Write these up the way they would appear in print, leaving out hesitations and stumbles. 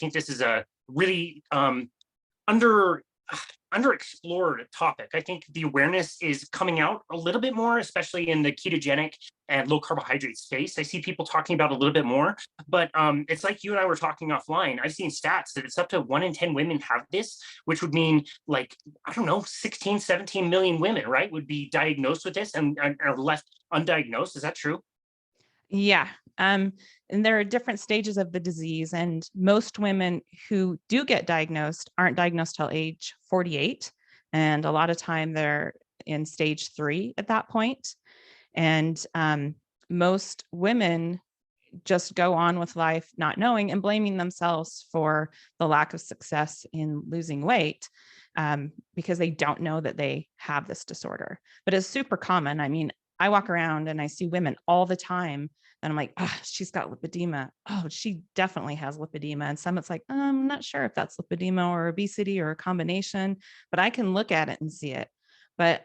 think this is a really under underexplored topic. I think the awareness is coming out a little bit more, especially in the ketogenic and low carbohydrate space. I see people talking about it a little bit more, but it's like you and I were talking offline. I've seen stats that it's up to 1 in 10 women have this, which would mean like, I don't know, 16, 17 million women, right, would be diagnosed with this and are left undiagnosed. Is that true? Yeah. And there are different stages of the disease, and most women who do get diagnosed aren't diagnosed till age 48. And a lot of time they're in stage 3 at that point. And most women just go on with life not knowing and blaming themselves for the lack of success in losing weight, because they don't know that they have this disorder. But it's super common. I mean, I walk around and I see women all the time and I'm like, oh, she's got lipedema. Oh, she definitely has lipedema. And some it's like, I'm not sure if that's lipedema or obesity or a combination, but I can look at it and see it. But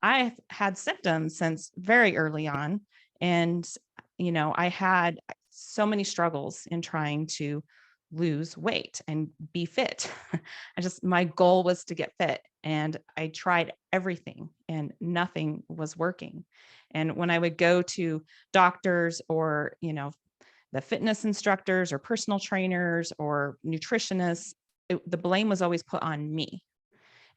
I had symptoms since very early on. And, I had so many struggles in trying to lose weight and be fit. My goal was to get fit, and I tried everything and nothing was working. And when I would go to doctors or, the fitness instructors or personal trainers or nutritionists, the blame was always put on me.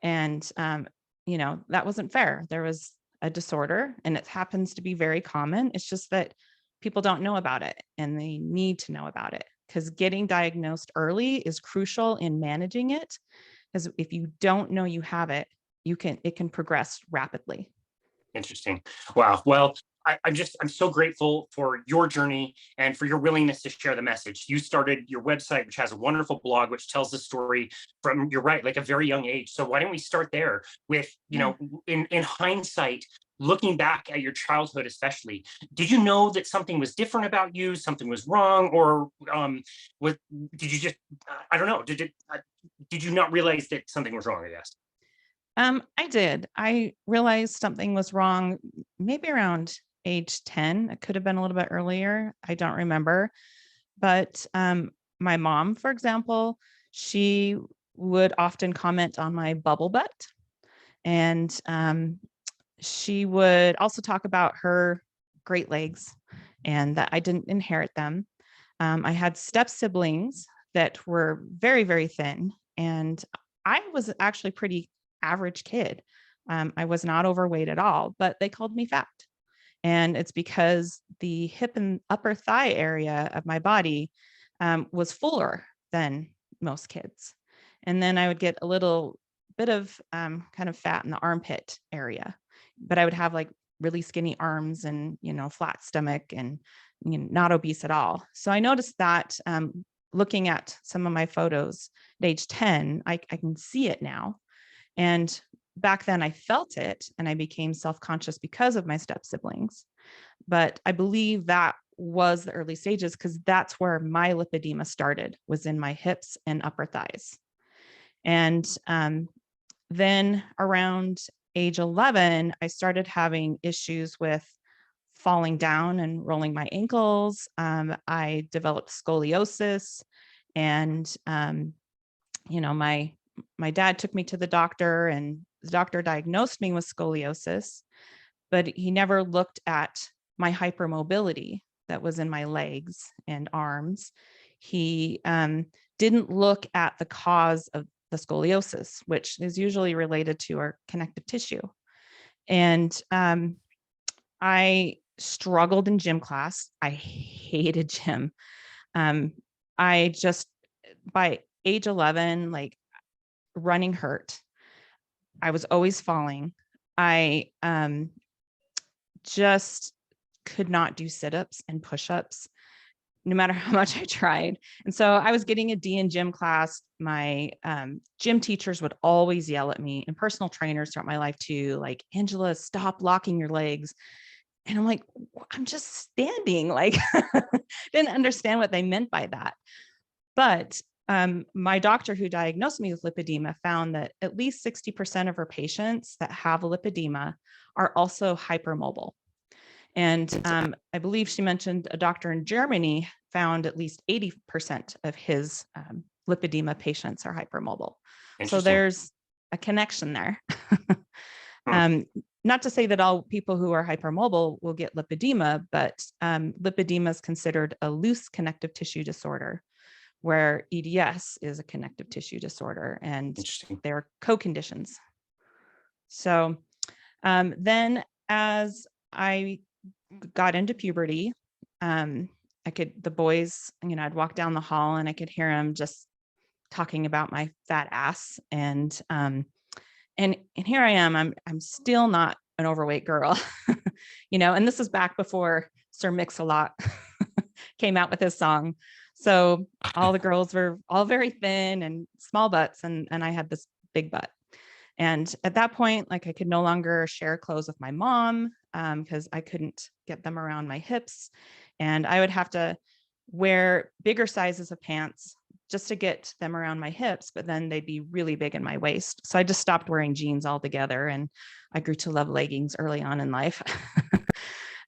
And, that wasn't fair. There was a disorder and it happens to be very common. It's just that people don't know about it and they need to know about it, because getting diagnosed early is crucial in managing it. Because if you don't know you have it, it can progress rapidly. Interesting. Wow. Well, I'm so grateful for your journey and for your willingness to share the message. You started your website, which has a wonderful blog, which tells the story from, you're right, like a very young age. So why don't we start there with, Yeah. in hindsight, looking back at your childhood, especially, did you know that something was different about you, something was wrong, or did you just, I don't know, did you not realize that something was wrong, I guess? I did. I realized something was wrong maybe around age 10. It could have been a little bit earlier. I don't remember. But my mom, for example, she would often comment on my bubble butt. And she would also talk about her great legs and that I didn't inherit them. I had step siblings that were very, very thin. And I was actually pretty average kid. I was not overweight at all, but they called me fat. And it's because the hip and upper thigh area of my body was fuller than most kids. And then I would get a little bit of kind of fat in the armpit area, but I would have like really skinny arms and, flat stomach and not obese at all. So I noticed that looking at some of my photos at age 10, I can see it now. And back then I felt it and I became self-conscious because of my step siblings. But I believe that was the early stages because that's where my lipedema started, was in my hips and upper thighs. And then around age 11, I started having issues with falling down and rolling my ankles. I developed scoliosis, and my dad took me to the doctor, and the doctor diagnosed me with scoliosis, but he never looked at my hypermobility that was in my legs and arms. He didn't look at the cause of the scoliosis, which is usually related to our connective tissue. And I struggled in gym class. I hated gym. I just, by age 11, like, running hurt. I was always falling. I just could not do sit-ups and push-ups, no matter how much I tried. And so I was getting a D in gym class. My gym teachers would always yell at me, and personal trainers throughout my life too, like, Angela, stop locking your legs. And I'm like, I'm just standing. Like, didn't understand what they meant by that. But my doctor who diagnosed me with lipedema found that at least 60% of her patients that have lipedema are also hypermobile. And I believe she mentioned a doctor in Germany found at least 80% of his lipedema patients are hypermobile. So Interesting. there's a connection there. Hmm. Not to say that all people who are hypermobile will get lipedema, but lipedema is considered a loose connective tissue disorder, where EDS is a connective tissue disorder, and Interesting. they're co-conditions. So then as I got into puberty, the boys, I'd walk down the hall and I could hear them just talking about my fat ass. And here I am, I'm still not an overweight girl, and this is back before Sir Mix-a-Lot came out with his song. So all the girls were all very thin and small butts, and I had this big butt. And at that point, like, I could no longer share clothes with my mom because I couldn't get them around my hips. And I would have to wear bigger sizes of pants just to get them around my hips, but then they'd be really big in my waist. So I just stopped wearing jeans altogether, and I grew to love leggings early on in life.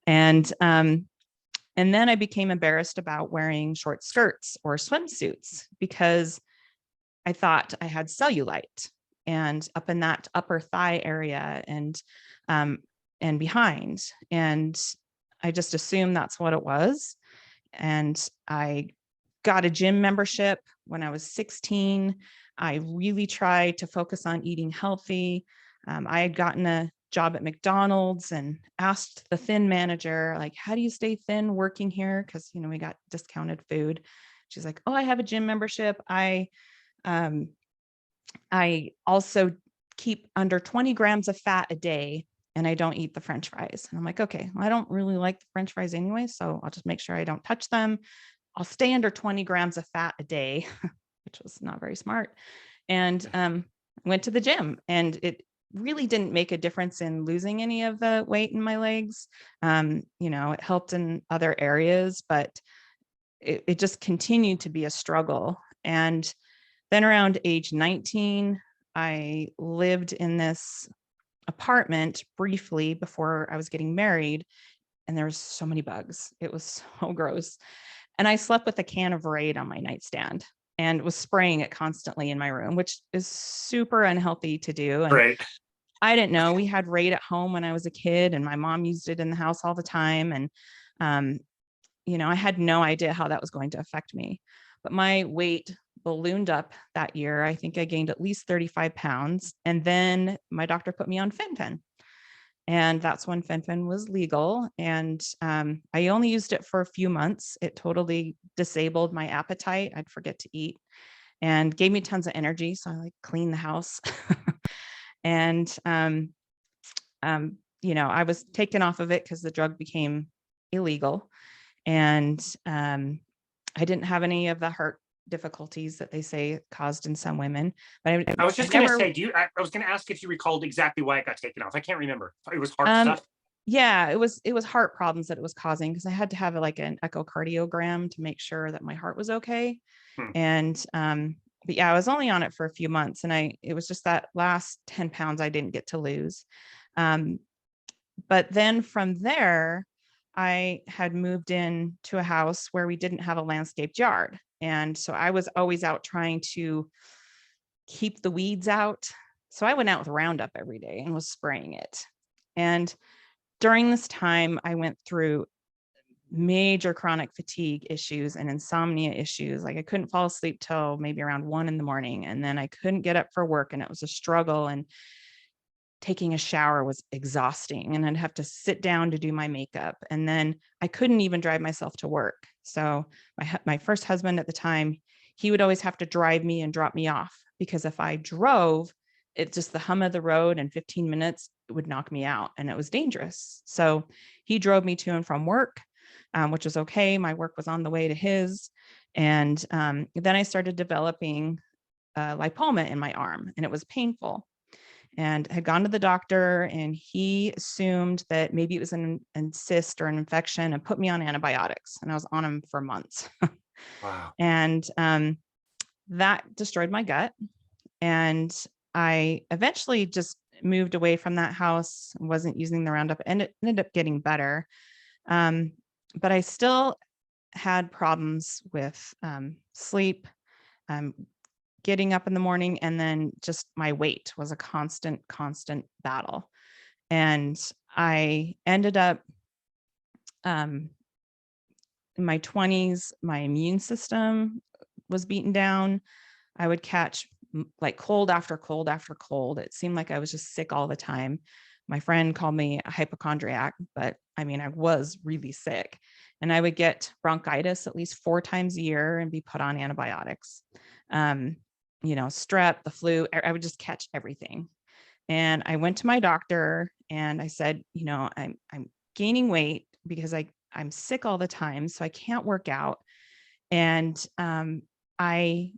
And then I became embarrassed about wearing short skirts or swimsuits because I thought I had cellulite and up in that upper thigh area and behind. And I just assumed that's what it was. And I got a gym membership when I was 16. I really tried to focus on eating healthy. I had gotten a job at McDonald's and asked the thin manager, like, how do you stay thin working here? Because, we got discounted food. She's like, oh, I have a gym membership. I also keep under 20 grams of fat a day, and I don't eat the French fries. And I'm like, okay, well, I don't really like the French fries anyway, so I'll just make sure I don't touch them. I'll stay under 20 grams of fat a day, which was not very smart. And went to the gym, and it really didn't make a difference in losing any of the weight in my legs. It helped in other areas, but it just continued to be a struggle. And then around age 19, I lived in this apartment briefly before I was getting married, and there was so many bugs. It was so gross. And I slept with a can of Raid on my nightstand and was spraying it constantly in my room, which is super unhealthy to do. And Right. I didn't know. We had Raid at home when I was a kid, and my mom used it in the house all the time. And, I had no idea how that was going to affect me. But my weight ballooned up that year. I think I gained at least 35 pounds. And then my doctor put me on Fen-Phen. And that's when Fen-Phen was legal. And I only used it for a few months. It totally disabled my appetite. I'd forget to eat and gave me tons of energy. So I cleaned the house. And, I was taken off of it because the drug became illegal. And I didn't have any of the heart difficulties that they say caused in some women. But I was just I going to never, say, I was going to ask if you recalled exactly why it got taken off. I can't remember. It was heart um, stuff. yeah, it was heart problems that it was causing, because I had to have an echocardiogram to make sure that my heart was okay. Hmm. And but yeah, I was only on it for a few months, and it was just that last 10 pounds I didn't get to lose. But then from there, I had moved in to a house where we didn't have a landscaped yard. And so I was always out trying to keep the weeds out. So I went out with Roundup every day and was spraying it. And during this time, I went through major chronic fatigue issues and insomnia issues. Like, I couldn't fall asleep till maybe around 1 a.m. And then I couldn't get up for work, and it was a struggle. And taking a shower was exhausting, and I'd have to sit down to do my makeup. And then I couldn't even drive myself to work. So my first husband at the time, he would always have to drive me and drop me off, because if I drove, it's just the hum of the road, and 15 minutes would knock me out, and it was dangerous. So he drove me to and from work, which was okay. My work was on the way to his. And then I started developing lipoma in my arm, and it was painful. And had gone to the doctor, and he assumed that maybe it was an cyst or an infection, and put me on antibiotics. And I was on them for months. Wow. And that destroyed my gut. And I eventually just moved away from that house, wasn't using the Roundup, and it ended up getting better. But I still had problems with sleep. getting up in the morning, and then just my weight was a constant battle. And I ended up in my 20s, my immune system was beaten down. I would catch like cold after cold after cold. It seemed like I was just sick all the time. My friend called me a hypochondriac, but I mean, I was really sick. And I would get bronchitis at least 4 times a year and be put on antibiotics. Strep, the flu, I would just catch everything. And I went to my doctor and I said, I'm gaining weight because I'm sick all the time, so I can't work out. And I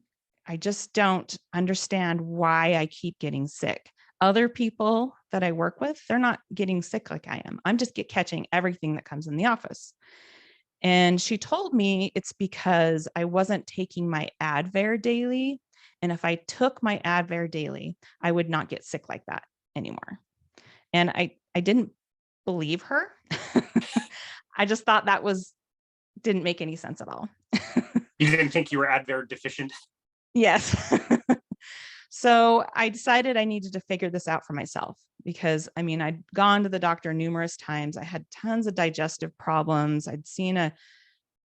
just don't understand why I keep getting sick. Other people that I work with, they're not getting sick like I am. I'm just catching everything that comes in the office. And she told me it's because I wasn't taking my Advair daily. And if I took my Advair daily, I would not get sick like that anymore. And I didn't believe her. I just thought didn't make any sense at all. You didn't think you were Advair deficient? Yes. So I decided I needed to figure this out for myself because I'd gone to the doctor numerous times. I had tons of digestive problems. I'd seen a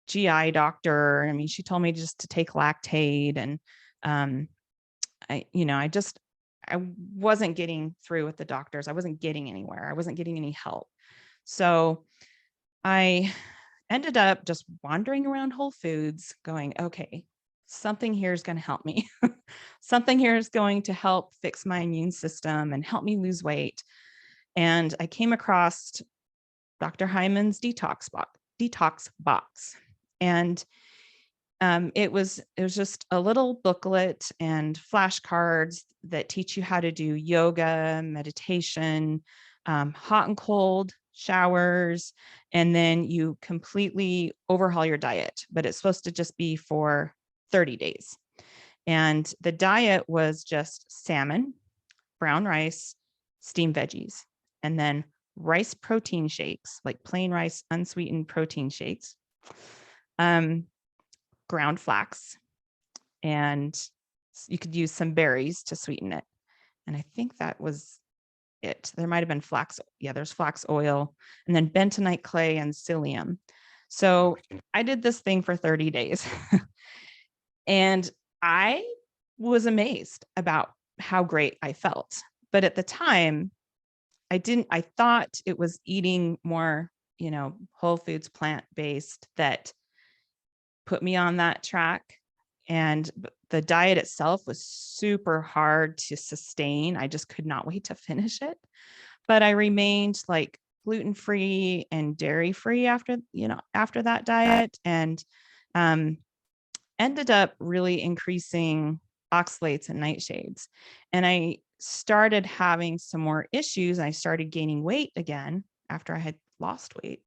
GI doctor. She told me just to take Lactate, and I wasn't getting through with the doctors. I wasn't getting anywhere. I wasn't getting any help. So I ended up just wandering around Whole Foods going, okay, something here is going to help me. Something here is going to help fix my immune system and help me lose weight. And I came across Dr. Hyman's detox box. And it was just a little booklet and flashcards that teach you how to do yoga, meditation, hot and cold showers, and then you completely overhaul your diet. But it's supposed to just be for 30 days. And the diet was just salmon, brown rice, steamed veggies, and then rice protein shakes, like plain rice, unsweetened protein shakes, ground flax, and you could use some berries to sweeten it. And I think that was it. There might have been flax. Yeah, there's flax oil, and then bentonite clay and psyllium. So I did this thing for 30 days. And I was amazed about how great I felt. But at the time, I thought it was eating more, whole foods, plant-based that put me on that track. And the diet itself was super hard to sustain. I just could not wait to finish it. But I remained like gluten-free and dairy-free after that diet, and ended up really increasing oxalates and nightshades. And I started having some more issues. I started gaining weight again after I had lost weight.